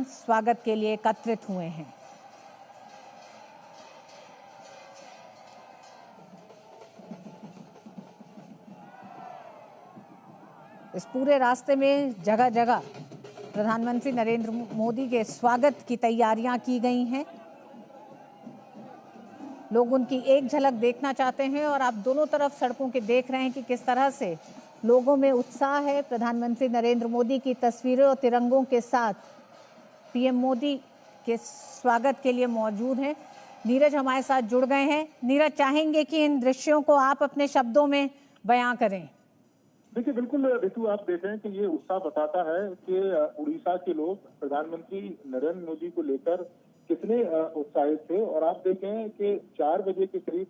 जन स्वागत के लिए एकत्रित हुए हैं। इस पूरे रास्ते में जगह जगह प्रधानमंत्री नरेंद्र मोदी के स्वागत की तैयारियां की गई हैं। लोग उनकी एक झलक देखना चाहते हैं और आप दोनों तरफ सड़कों के देख रहे हैं कि किस तरह से लोगों में उत्साह है। प्रधानमंत्री नरेंद्र मोदी की तस्वीरें और तिरंगों के साथ पीएम मोदी के स्वागत के लिए मौजूद हैं। नीरज हमारे साथ जुड़ गए हैं। नीरज, चाहेंगे कि इन दृश्यों को आप अपने शब्दों में बयां करें? देखिए, बिल्कुल ऋतु, आप देख रहे हैं कि ये उत्साह बताता है कि उड़ीसा के लोग प्रधानमंत्री नरेंद्र मोदी को लेकर कितने उत्साहित थे। और आप देखें कि 4 बजे के करीब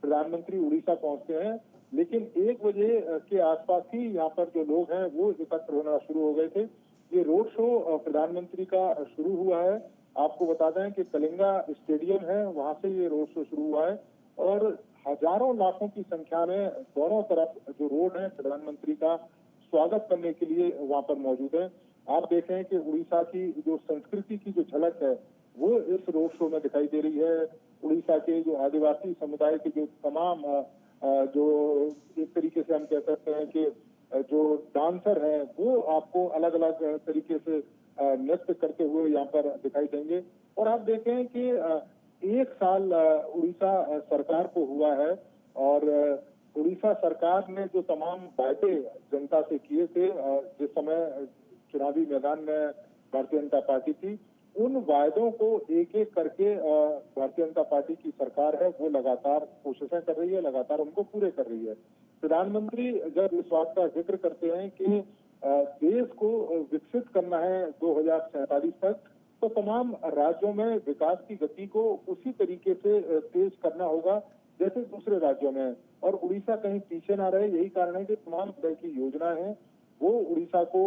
प्रधानमंत्री उड़ीसा पहुंचते हैं, लेकिन 1 बजे के आसपास ही यहाँ पर जो लोग हैं वो एकत्र होना शुरू हो गए थे। ये रोड शो प्रधानमंत्री का शुरू हुआ है। आपको बता दें कि कलिंगा स्टेडियम है, वहां से ये रोड शो शुरू हुआ है और हजारों लाखों की संख्या में दोनों तरफ जो रोड है प्रधानमंत्री का स्वागत करने के लिए वहां पर मौजूद है। आप देख रहे हैं कि उड़ीसा की जो संस्कृति की जो झलक है वो इस रोड शो में दिखाई दे रही है। उड़ीसा के जो आदिवासी समुदाय के जो तमाम जो एक तरीके से हम कह सकते हैं कि जो डांसर हैं वो आपको अलग अलग तरीके से नृत्य करते हुए यहाँ पर दिखाई देंगे। और आप देखें कि 1 साल उड़ीसा सरकार को हुआ है और उड़ीसा सरकार ने जो तमाम वायदे जनता से किए थे जिस समय चुनावी मैदान में भारतीय जनता पार्टी थी, उन वायदों को एक एक करके भारतीय जनता पार्टी की सरकार है वो लगातार कोशिशें कर रही है, लगातार उनको पूरे कर रही है। प्रधानमंत्री जब इस बात का जिक्र करते हैं कि देश को विकसित करना है 2047 तक, तो तमाम राज्यों में विकास की गति को उसी तरीके से तेज करना होगा जैसे दूसरे राज्यों में, और उड़ीसा कहीं पीछे ना रहे। यही कारण है कि तमाम तरह की योजनाएं हैं वो उड़ीसा को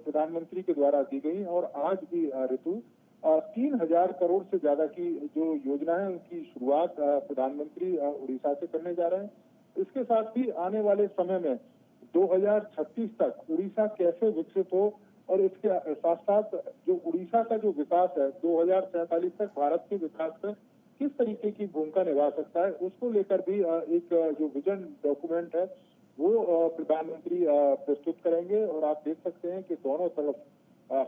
प्रधानमंत्री के द्वारा दी गई। और आज भी ऋतु 3000 करोड़ से ज्यादा की जो योजना है उनकी शुरुआत प्रधानमंत्री उड़ीसा से करने जा रहे हैं। इसके साथ ही आने वाले समय में 2036 तक उड़ीसा कैसे विकसित हो और इसके साथ साथ जो उड़ीसा का जो विकास है 2047 तक भारत के विकास में किस तरीके की भूमिका निभा सकता है, उसको लेकर भी एक जो विजन डॉक्यूमेंट है वो प्रधानमंत्री प्रस्तुत करेंगे। और आप देख सकते हैं कि दोनों तरफ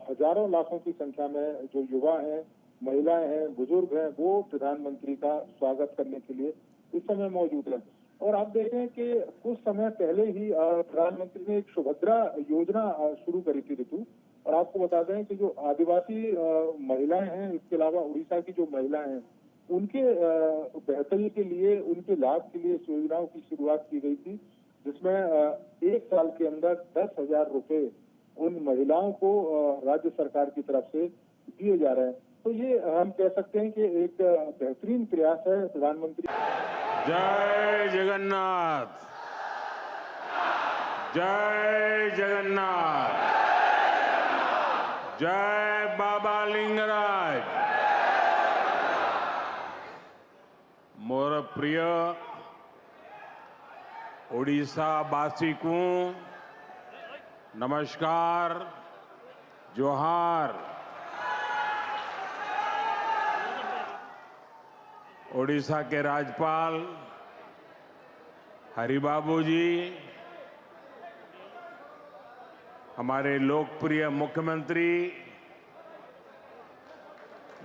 हजारों लाखों की संख्या में जो युवा हैं, महिलाएं हैं, बुजुर्ग हैं, वो प्रधानमंत्री का स्वागत करने के लिए इस समय मौजूद है। और आप देखें कि कुछ समय पहले ही प्रधानमंत्री ने एक सुभद्रा योजना शुरू करी थी ऋतु। और आपको बता दें कि जो आदिवासी महिलाएं हैं, इसके अलावा उड़ीसा की जो महिलाएं हैं, उनके बेहतरी के लिए, उनके लाभ के लिए इस योजनाओं की शुरुआत की गई थी, जिसमें 1 साल के अंदर 10,000 रुपए उन महिलाओं को राज्य सरकार की तरफ से दिए जा रहे हैं। तो ये हम कह सकते हैं कि एक बेहतरीन प्रयास है प्रधानमंत्री। जय जगन्नाथ, जय जगन्नाथ, जय बाबा लिंगराज। मोर प्रिय ओडिशा वासी को नमस्कार, जोहार। ओडिशा के राज्यपाल हरिबाबू जी, हमारे लोकप्रिय मुख्यमंत्री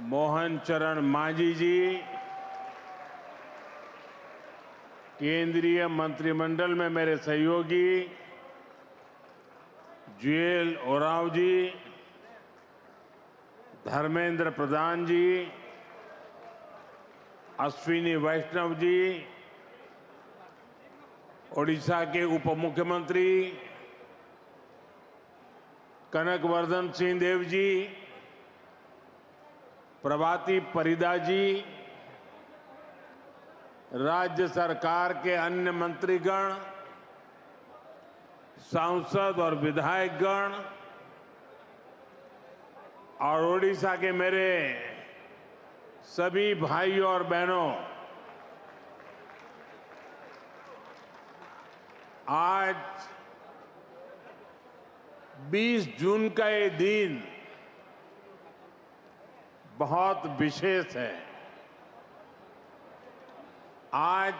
मोहन चरण मांझी जी, केंद्रीय मंत्रिमंडल में मेरे सहयोगी जुएल ओरांव जी, धर्मेंद्र प्रधान जी, अश्विनी वैष्णव जी, ओडिशा के उप मुख्यमंत्री कनकवर्धन सिंह देव जी, प्रभाती परिदा जी, राज्य सरकार के अन्य मंत्रीगण, सांसद और विधायकगण और ओडिशा के मेरे सभी भाइयों और बहनों, आज 20 जून का ये दिन बहुत विशेष है। आज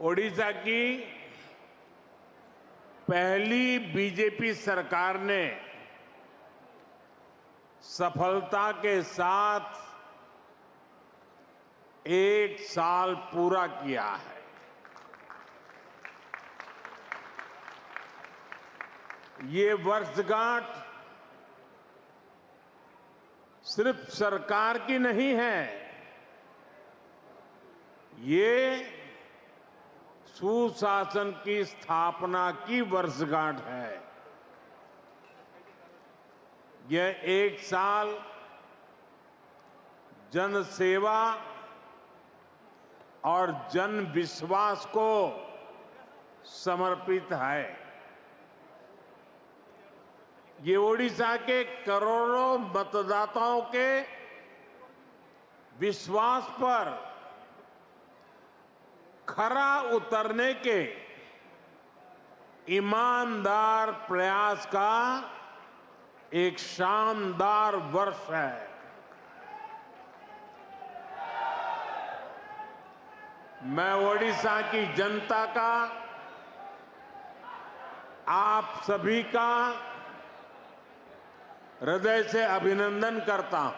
ओडिशा की पहली बीजेपी सरकार ने सफलता के साथ 1 साल पूरा किया है। ये वर्षगांठ सिर्फ सरकार की नहीं है, ये सुशासन की स्थापना की वर्षगांठ है। यह 1 साल जन सेवा और जन विश्वास को समर्पित है। ये ओडिशा के करोड़ों मतदाताओं के विश्वास पर खरा उतरने के ईमानदार प्रयास का एक शानदार वर्ष है। मैं ओडिशा की जनता का, आप सभी का हृदय से अभिनंदन करता हूं।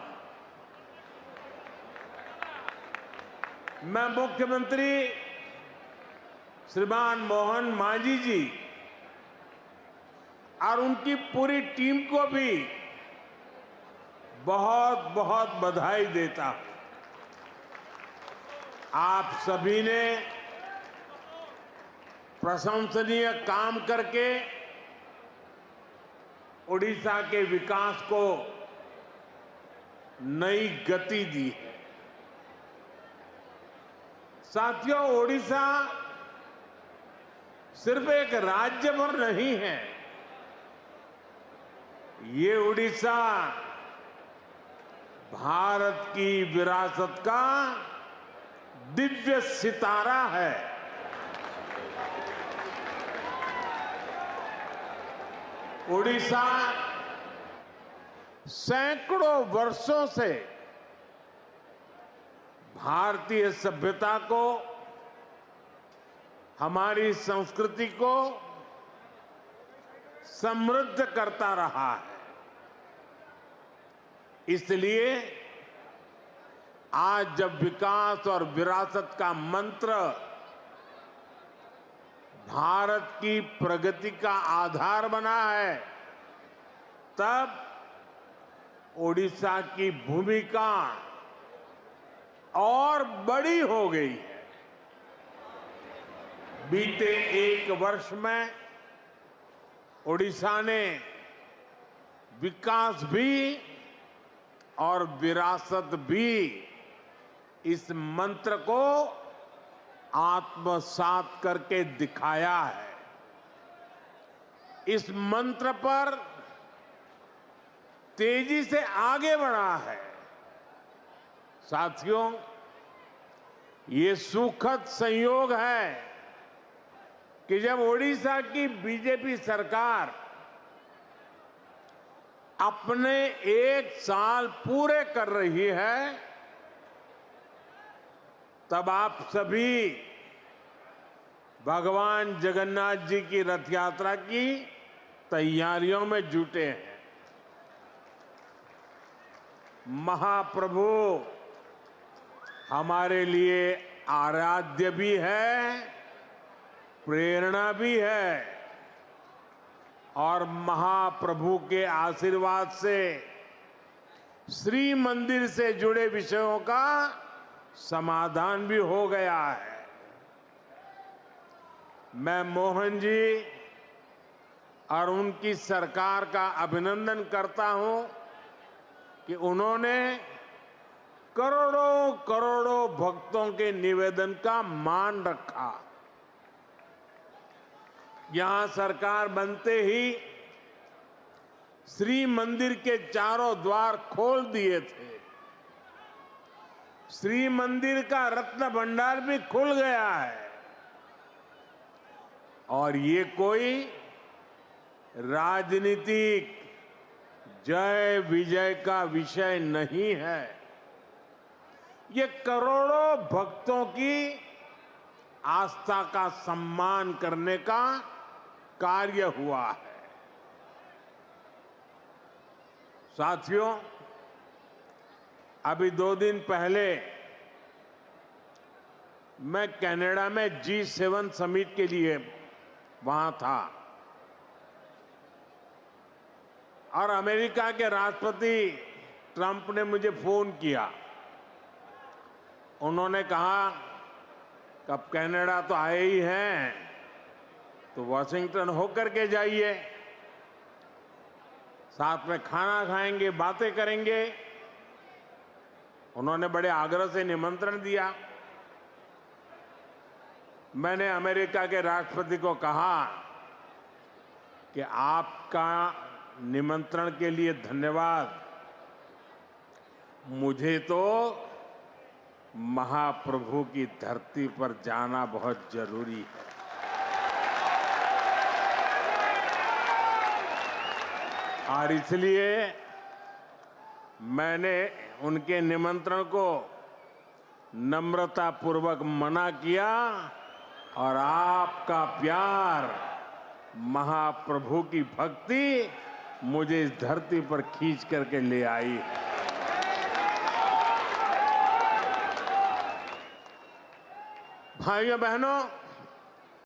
मैं मुख्यमंत्री श्रीमान मोहन मांझी जी और उनकी पूरी टीम को भी बहुत बहुत बधाई देता हूं। आप सभी ने प्रशंसनीय काम करके ओडिशा के विकास को नई गति दी है। साथियों, ओडिशा सिर्फ एक राज्य भर नहीं है, ये ओडिशा भारत की विरासत का दिव्य सितारा है। ओडिशा सैकड़ों वर्षों से भारतीय सभ्यता को, हमारी संस्कृति को समृद्ध करता रहा है। इसलिए आज जब विकास और विरासत का मंत्र भारत की प्रगति का आधार बना है, तब ओडिशा की भूमिका और बड़ी हो गई है। बीते 1 वर्ष में ओडिशा ने विकास भी और विरासत भी इस मंत्र को आत्मसात करके दिखाया है। इस मंत्र पर तेजी से आगे बढ़ा है। साथियों, ये सुखद संयोग है कि जब ओडिशा की बीजेपी सरकार अपने 1 साल पूरे कर रही है, तब आप सभी भगवान जगन्नाथ जी की रथ यात्रा की तैयारियों में जुटे हैं। महाप्रभु हमारे लिए आराध्य भी है, प्रेरणा भी है, और महाप्रभु के आशीर्वाद से श्री मंदिर से जुड़े विषयों का समाधान भी हो गया है। मैं मोहन जी और उनकी सरकार का अभिनंदन करता हूं कि उन्होंने करोड़ों करोड़ों भक्तों के निवेदन का मान रखा। यहां सरकार बनते ही श्री मंदिर के चारों द्वार खोल दिए थे। श्री मंदिर का रत्न भंडार भी खुल गया है, और ये कोई राजनीतिक जय विजय का विषय नहीं है। ये करोड़ों भक्तों की आस्था का सम्मान करने का कार्य हुआ है। साथियों, अभी 2 दिन पहले मैं कनाडा में G7 समिट के लिए वहां था और अमेरिका के राष्ट्रपति ट्रंप ने मुझे फोन किया। उन्होंने कहा कि अब कनाडा तो आए ही हैं, तो वॉशिंगटन होकर के जाइए, साथ में खाना खाएंगे, बातें करेंगे। उन्होंने बड़े आग्रह से निमंत्रण दिया। मैंने अमेरिका के राष्ट्रपति को कहा कि आपका निमंत्रण के लिए धन्यवाद, मुझे तो महाप्रभु की धरती पर जाना बहुत जरूरी है। और इसलिए मैंने उनके निमंत्रण को नम्रतापूर्वक मना किया और आपका प्यार, महाप्रभु की भक्ति मुझे इस धरती पर खींच करके ले आई है। भाइयों बहनों,